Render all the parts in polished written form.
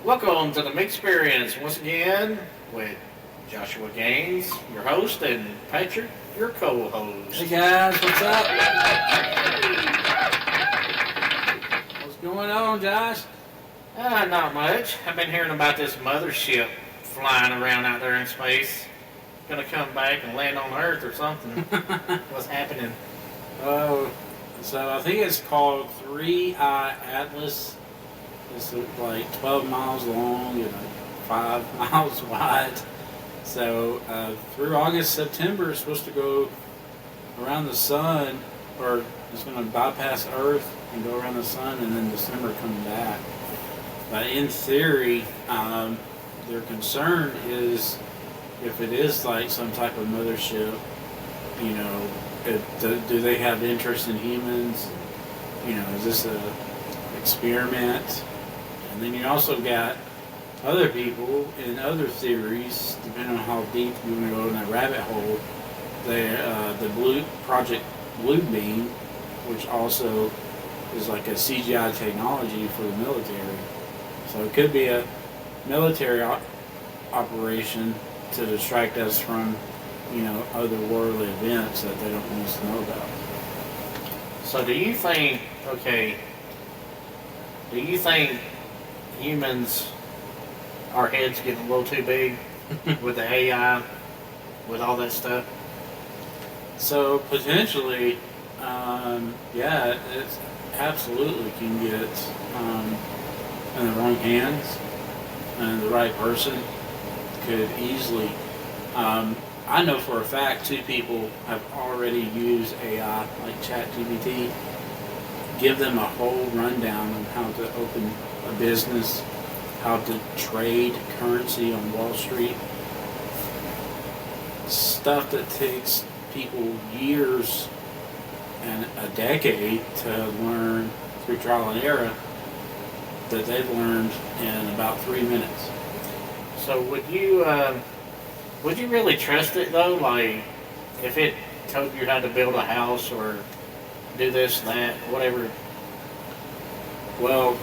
Welcome to the Mixperience once again with Joshua Gaines, your host, and Patrick, your co-host. Hey guys, what's up? What's going on, Josh? Not much. I've been hearing about this mothership flying around out there in space. Gonna come back and land on Earth or something. What's happening? Oh, so I think it's called 3i Atlas. It's like 12 miles long and 5 miles wide. So through August, September, it's supposed to go around the sun, or it's going to bypass Earth and go around the sun, and then December come back. But in theory, their concern is if it is like some type of mothership, do they have interest in humans? Is this an experiment? And then you also got other people and other theories, depending on how deep you want to go in that rabbit hole. The Project Bluebeam, which also is like a CGI technology for the military. So it could be a military operation to distract us from, otherworldly events that they don't want us to know about. So do you think humans, our heads getting a little too big with the AI, with all that stuff? So potentially, it absolutely can get in the wrong hands, and the right person could easily. I know for a fact 2 people have already used AI, like ChatGPT, give them a whole rundown on how to open a business, how to trade currency on Wall Street. Stuff that takes people years and a decade to learn through trial and error, that they've learned in about 3 minutes. So would you really trust it though? Like, if it told you how to build a house or do this, that, whatever? Well,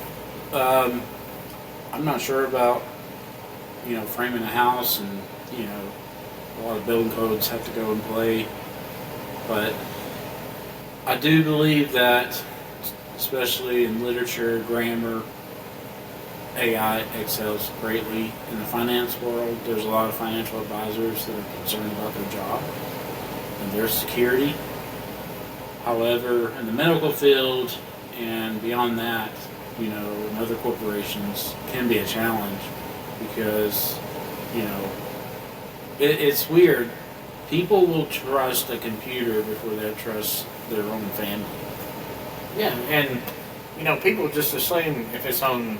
I'm not sure about, framing a house, and, a lot of building codes have to go in play. But I do believe that, especially in literature, grammar, AI excels greatly. In the finance world, there's a lot of financial advisors that are concerned about their job and their security. However, in the medical field and beyond that, and other corporations can be a challenge because, it's weird. People will trust a computer before they trust their own family. Yeah, and, people just assume if it's on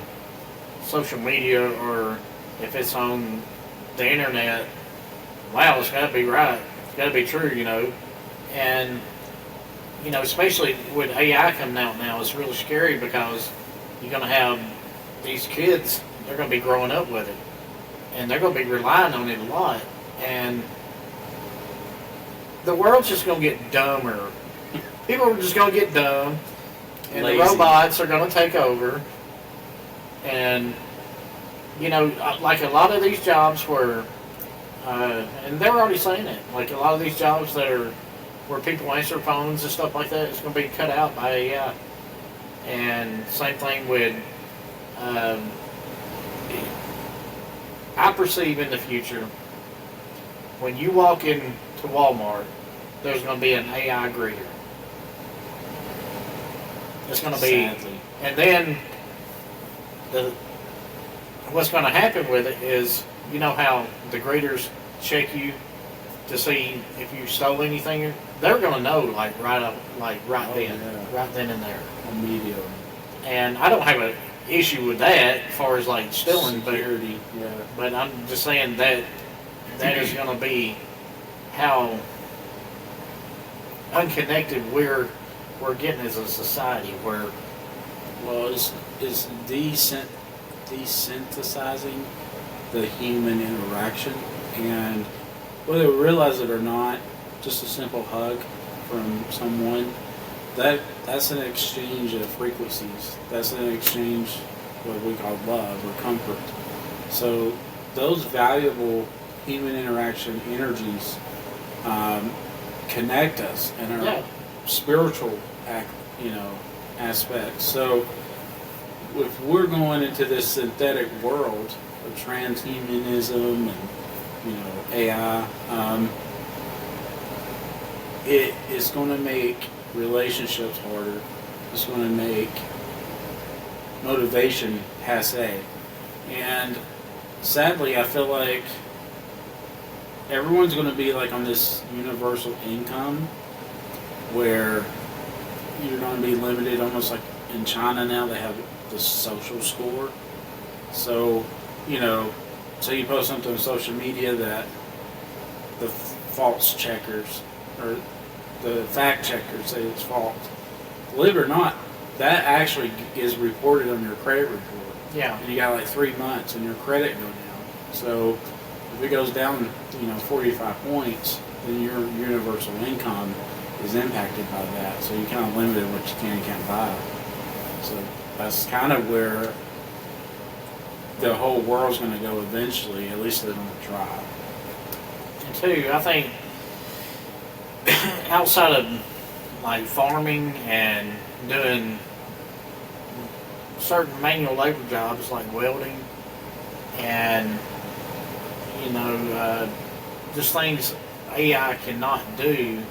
social media or if it's on the internet, wow, it's got to be right. It's got to be true, And, especially with AI coming out now, it's really scary because you're going to have these kids, they're going to be growing up with it. And they're going to be relying on it a lot. And the world's just going to get dumber. People are just going to get dumb. And Lazy. The robots are going to take over. And, like a lot of these jobs where, and they're already saying it, like a lot of these jobs that are where people answer phones and stuff like that, it's going to be cut out by AI. And same thing with, I perceive in the future, when you walk into Walmart, there's going to be an AI greeter. It's going to be, Sadly. and then what's going to happen with it is, how the greeters check you to see if you stole anything. They're going to know right then and there. Immediately. And I don't have an issue with that as far as like stealing, Security, but I'm just saying that is going to be how unconnected we're getting as a society. Where, well, it's desynthesizing the human interaction, and whether we realize it or not, just a simple hug from someone, that's an exchange of frequencies. That's an exchange what we call love or comfort. So those valuable human interaction energies connect us and our Yeah. spiritual aspects. So if we're going into this synthetic world of transhumanism and AI, it is going to make relationships harder. It's going to make motivation passe. And sadly, I feel like everyone's going to be like on this universal income where you're going to be limited, almost like in China now they have the social score. So, say you post something on social media that the false checkers or the fact checkers say it's false. Believe it or not, that actually is reported on your credit report. Yeah. And you got like 3 months and your credit go down. So if it goes down, 45 points, then your universal income is impacted by that. So you kind of limited what you can and can't buy. So that's kind of where the whole world's going to go eventually. At least they're going to try. And two, I think outside of like farming and doing certain manual labor jobs like welding and just things AI cannot do,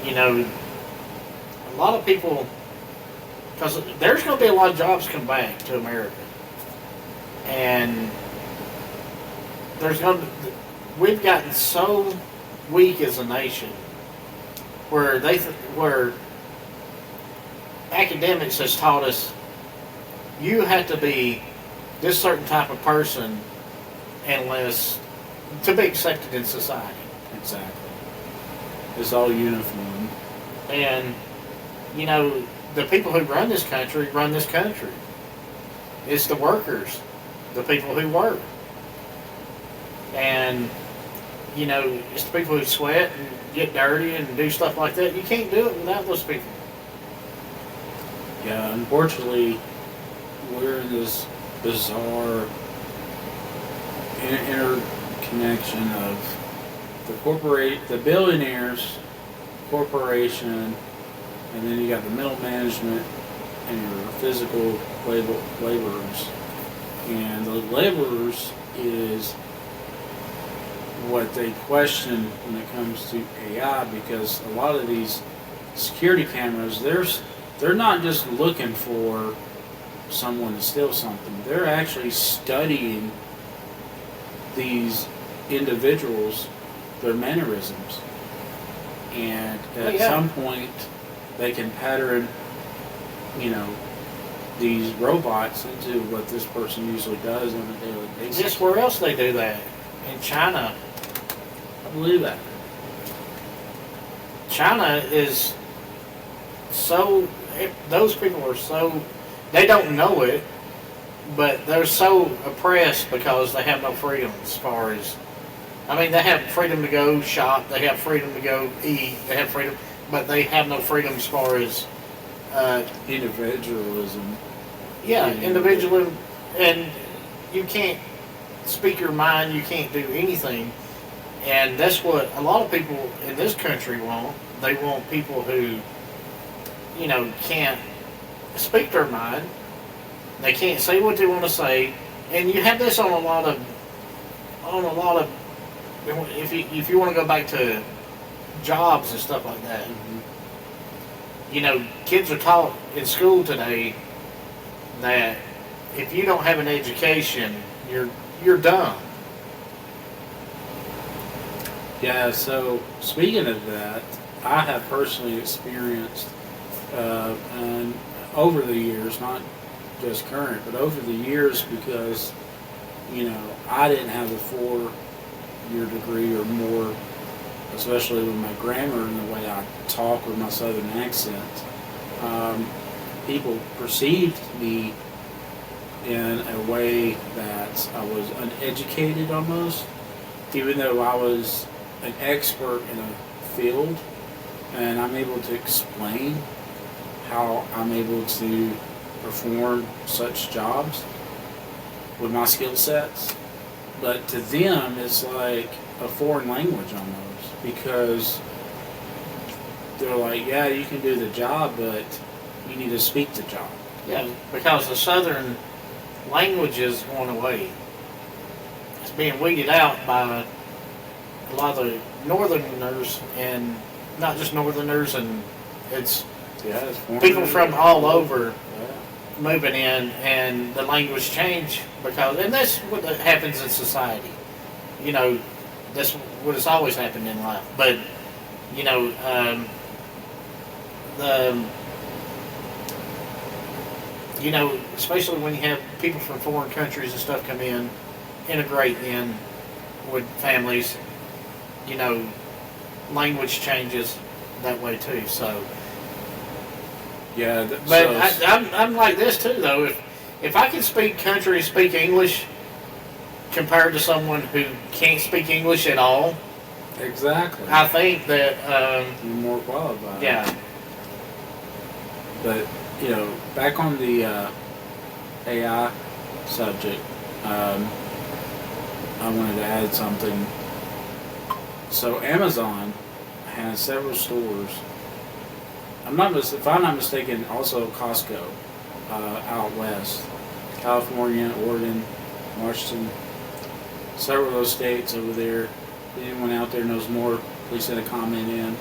a lot of people, because there's going to be a lot of jobs come back to America, and we've gotten so weak as a nation where where academics has taught us you have to be this certain type of person unless to be accepted in society. Exactly. It's all uniform. And the people who run this country. It's the workers, the people who work. And it's the people who sweat and get dirty and do stuff like that. You can't do it without those people. Yeah, unfortunately, we're in this bizarre interconnection of the billionaires, corporation, and then you got the middle management and your physical laborers. And the laborers is what they question when it comes to AI, because a lot of these security cameras, they're not just looking for someone to steal something. They're actually studying these individuals, their mannerisms. And at some point, they can pattern, these robots into what this person usually does on a daily basis. Guess where else they do that? In China. I believe that. China is those people are they don't know it, but they're so oppressed because they have no freedom as far as, they have freedom to go shop, they have freedom to go eat, they have freedom, but they have no freedom as far as individualism. Yeah, individualism, and you can't speak your mind, you can't do anything, and that's what a lot of people in this country want. They want people who, can't speak their mind, they can't say what they want to say, and you have this on a lot of, if you want to go back to jobs and stuff like that. Mm-hmm. Kids are taught in school today that if you don't have an education, you're dumb. Yeah, so speaking of that, I have personally experienced, and over the years, not just current, but over the years, because, I didn't have a 4-year degree or more, especially with my grammar and the way I talk with my southern accent. People perceived me in a way that I was uneducated almost, even though I was an expert in a field, and I'm able to explain how I'm able to perform such jobs with my skill sets. But to them, it's like a foreign language almost, because they're like, yeah, you can do the job, but you need to speak the job. Yeah, because the southern language is going away. It's being weeded out by a lot of the northerners, and not just northerners, and it's Yeah, it's foreign people from language. all over Yeah. moving in, and the language change because, and that's what happens in society. You know, that's what has always happened in life. But you know, the you know, especially when you have people from foreign countries and stuff come in, integrate in with families, you know, language changes that way too. So, Yeah, but so, I'm like this too though. If I can speak country and speak English compared to someone who can't speak English at all, exactly. I think that You're more qualified. yeah, But, you know, back on the AI subject, I wanted to add something. So Amazon has several stores. If I'm not mistaken, also Costco out west, California, Oregon, Washington, several of those states over there. If anyone out there knows more, please send a comment in.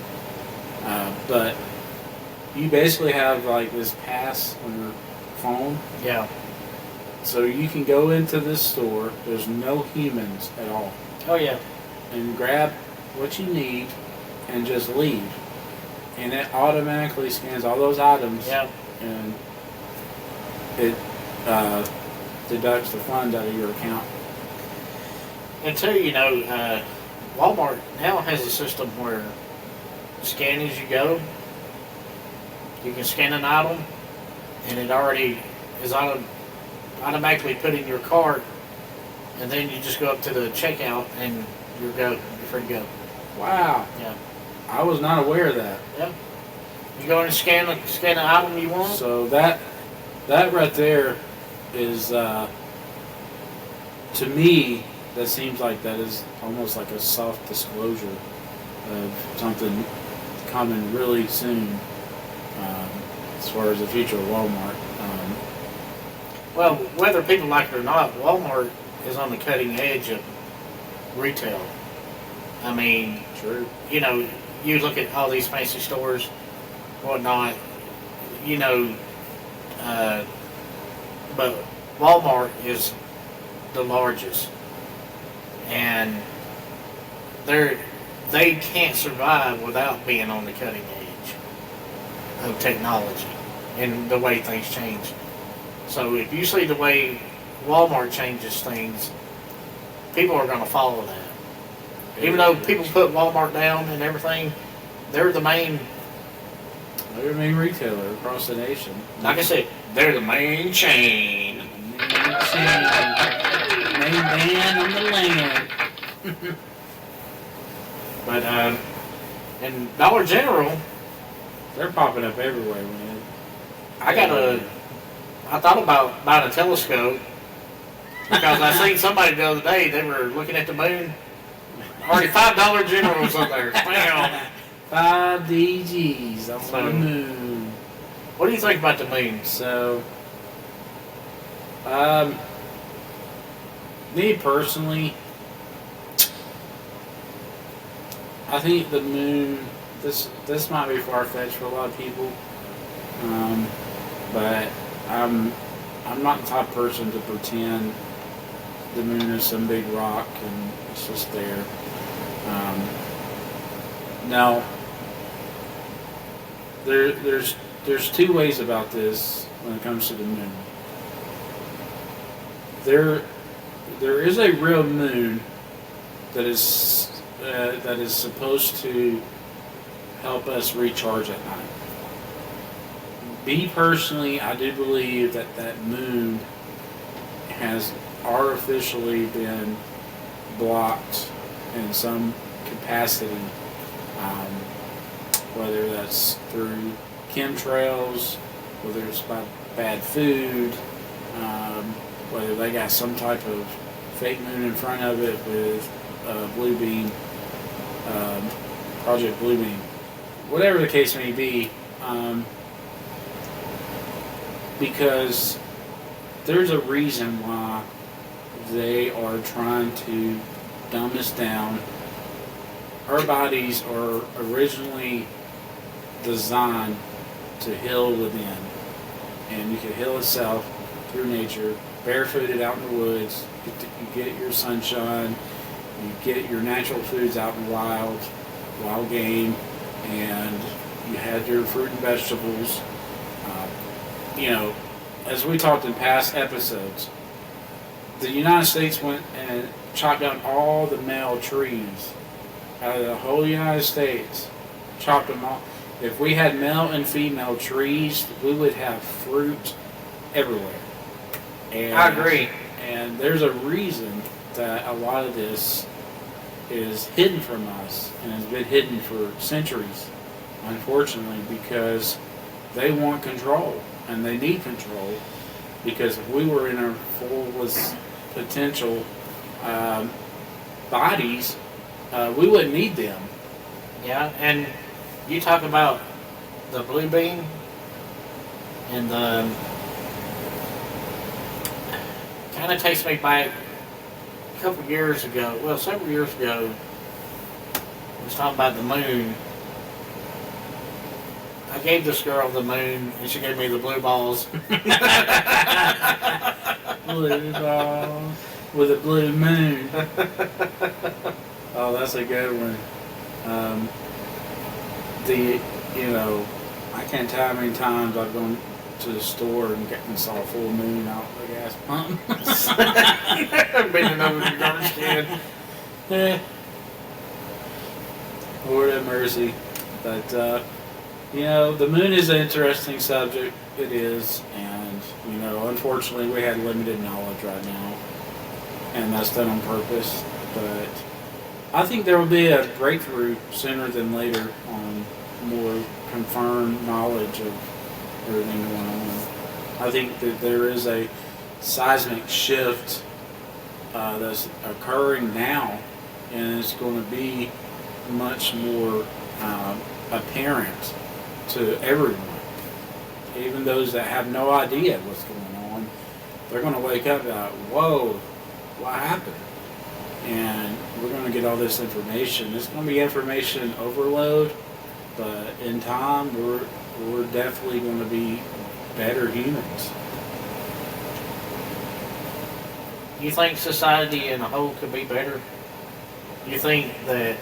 But you basically have like this pass on your phone, yeah, so you can go into this store. There's no humans at all, oh yeah, and grab what you need and just leave, and it automatically scans all those items, yeah. and it deducts the funds out of your account. And two, you know, Walmart now has a system where scan as you go. You can scan an item, and it already is automatically put in your cart, and then you just go up to the checkout and you're free to go. Wow, Yeah, I was not aware of that. yeah. You go in and scan an item you want. So that right there is to me, that seems like that is almost like a soft disclosure of something coming really soon, as far as the future of Walmart. Well, whether people like it or not, Walmart is on the cutting edge of retail. I mean, True. you know, you look at all these fancy stores, whatnot, you know, but Walmart is the largest, and they can't survive without being on the cutting edge of technology and the way things change. So if you see the way Walmart changes things, people are going to follow that. Even though people put Walmart down and everything, they're the main, They're the main retailer across the nation. like I said, they're the main chain. Main man on the land. But, and Dollar General, They're popping up everywhere, man. I thought about buying a telescope because I seen somebody the other day, they were looking at the moon. Already $5 Generals up there. Bam. 5 DGs on So- the moon. What do you think about the moon? So, me personally, I think the moon. This might be far fetched for a lot of people, but I'm not the type of person to pretend the moon is some big rock and it's just there. Now, there's two ways about this when it comes to the moon. There is a real moon that is supposed to help us recharge at night. Me personally, I do believe that moon has artificially been blocked in some capacity, whether that's through chemtrails, whether it's by bad food, whether they got some type of fake moon in front of it with Blue Beam, Project Blue Beam, whatever the case may be, because there's a reason why they are trying to dumb us down. Our bodies are originally designed to heal within, and you can heal itself through nature, barefooted out in the woods. You get your sunshine, you get your natural foods out in the wild game, and you had your fruit and vegetables. As we talked in past episodes, the United States went and chopped down all the male trees out of the whole United States, chopped them all. If we had male and female trees, we would have fruit everywhere. And, I agree. And there's a reason that a lot of this is hidden from us and has been hidden for centuries, unfortunately, because they want control and they need control. Because if we were in our fullest potential bodies, we wouldn't need them. Yeah, and you talk about the Blue Beam and the kind of takes me back a couple years ago. Well, several years ago, I was talking about the moon. I gave this girl the moon, and she gave me the blue balls. Blue balls with a blue moon. Oh, that's a good one. I can't tell how many times I've gone to the store and saw a full moon out the gas pump. Bending over your garbage can. Lord have mercy. But, the moon is an interesting subject. It is. And, unfortunately we have limited knowledge right now. And that's done on purpose. But I think there will be a breakthrough sooner than later on more confirmed knowledge of everything going on. I think that there is a seismic shift that's occurring now, and it's going to be much more apparent to everyone. Even those that have no idea what's going on, they're going to wake up and like, whoa, what happened? And we're going to get all this information. It's going to be information overload, but in time, we're definitely going to be better humans. You think society in a whole could be better? You think that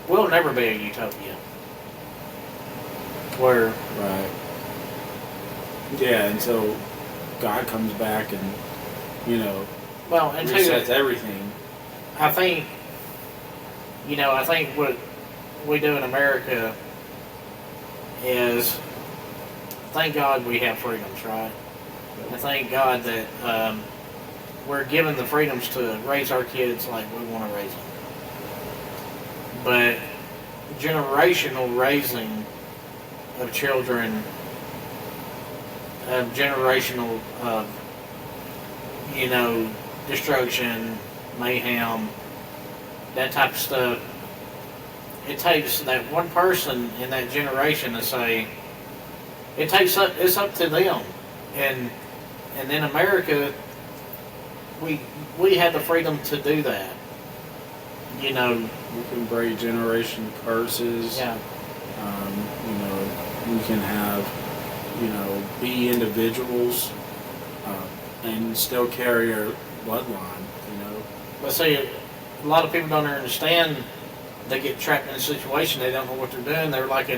we'll never be a utopia? Where? Right. Yeah, until God comes back and, well, and resets everything. I think what we do in America is, thank God we have freedoms, right? And thank God that we're given the freedoms to raise our kids like we want to raise them. But generational raising of children, generational, destruction, mayhem, that type of stuff, it takes that one person in that generation to say, it's up to them. And in America, we have the freedom to do that. We can break generation curses. Yeah. We can have, be individuals and still carry our bloodline. But see, a lot of people don't understand. They get trapped in a situation. They don't know what they're doing. They're like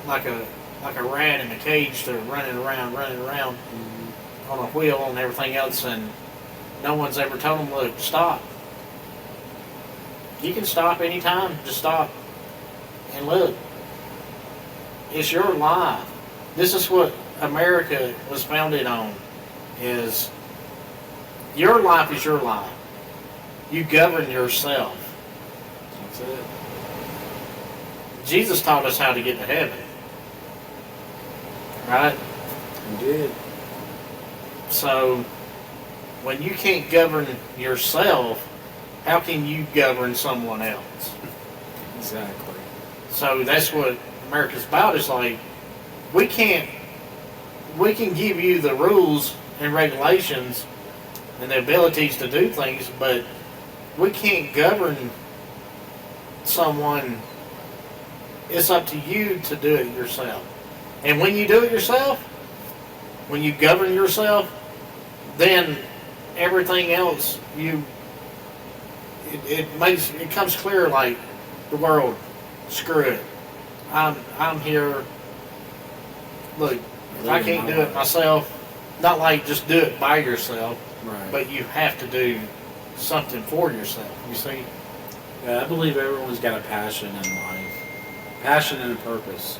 like a rat in a cage. They're running around on a wheel and everything else, and no one's ever told them, look, stop. You can stop anytime. Just stop and look. It's your life. This is what America was founded on, is your life is your life. You govern yourself. That's it. Jesus taught us how to get to heaven. right? We did. So when you can't govern yourself, how can you govern someone else? Exactly. So that's what America's about. Is like we can give you the rules and regulations and the abilities to do things, but we can't govern someone. It's up to you to do it yourself. And when you do it yourself, when you govern yourself, then everything else it comes clear. Like the world, screw it. I'm here. Look, if I can't do it myself, not like just do it by yourself, Right. but you have to do something for yourself. You see? Yeah, I believe everyone's got a passion in life, passion and a purpose.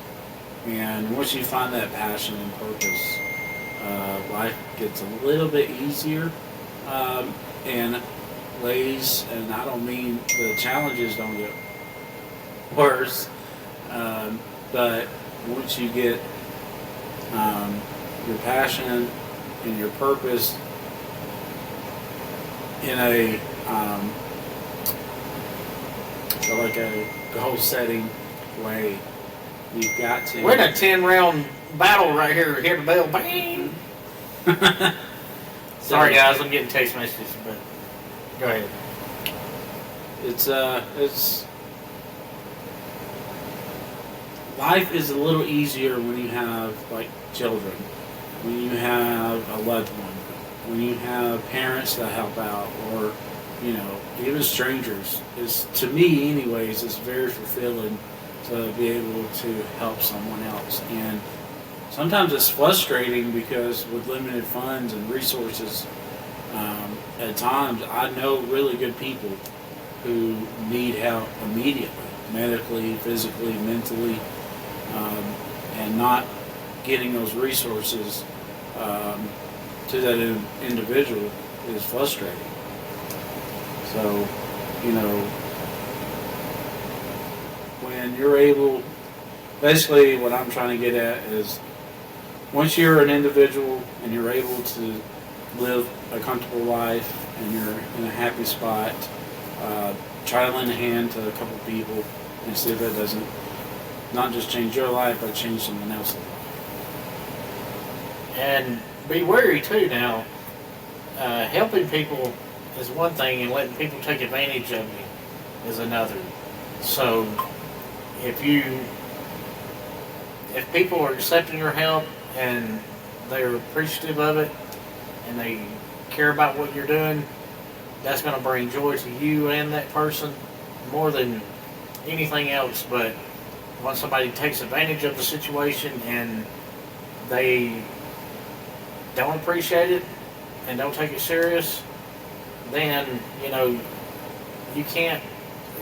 And once you find that passion and purpose, life gets a little bit easier. And lays, and I don't mean the challenges don't get worse, but once you get your passion and your purpose in a like a goal-setting way, you've got to. We're in a 10-round battle right here. Hear the bell, bang! Sorry, guys, I'm getting text messages, but go ahead. It's life is a little easier when you have like children, when you have a loved one, when you have parents that help out, or even strangers. Is, to me anyways, it's very fulfilling to be able to help someone else. And sometimes it's frustrating because with limited funds and resources, at times I know really good people who need help immediately, medically, physically, mentally, and not getting those resources to that individual is frustrating. So, when you're able, basically what I'm trying to get at is, once you're an individual and you're able to live a comfortable life and you're in a happy spot, try to lend a hand to a couple people and see if that doesn't not just change your life, but change someone else's life. And be wary too now. Helping people is one thing, and letting people take advantage of you is another. So if people are accepting your help and they're appreciative of it and they care about what you're doing, that's going to bring joy to you and that person more than anything else. But when somebody takes advantage of the situation and they don't appreciate it and don't take it serious, then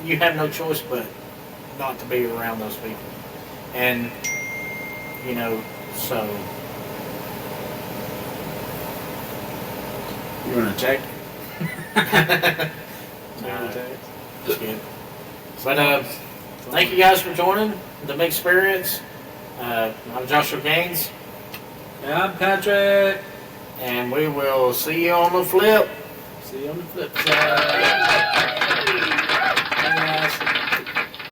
you have no choice but not to be around those people. And so You want to check? Nah, that's good. But thank you guys for joining the Big Experience. I'm Joshua Gaines, Yeah, I'm Patrick. and we will see you on the flip. See you on the flip side. Bye, guys.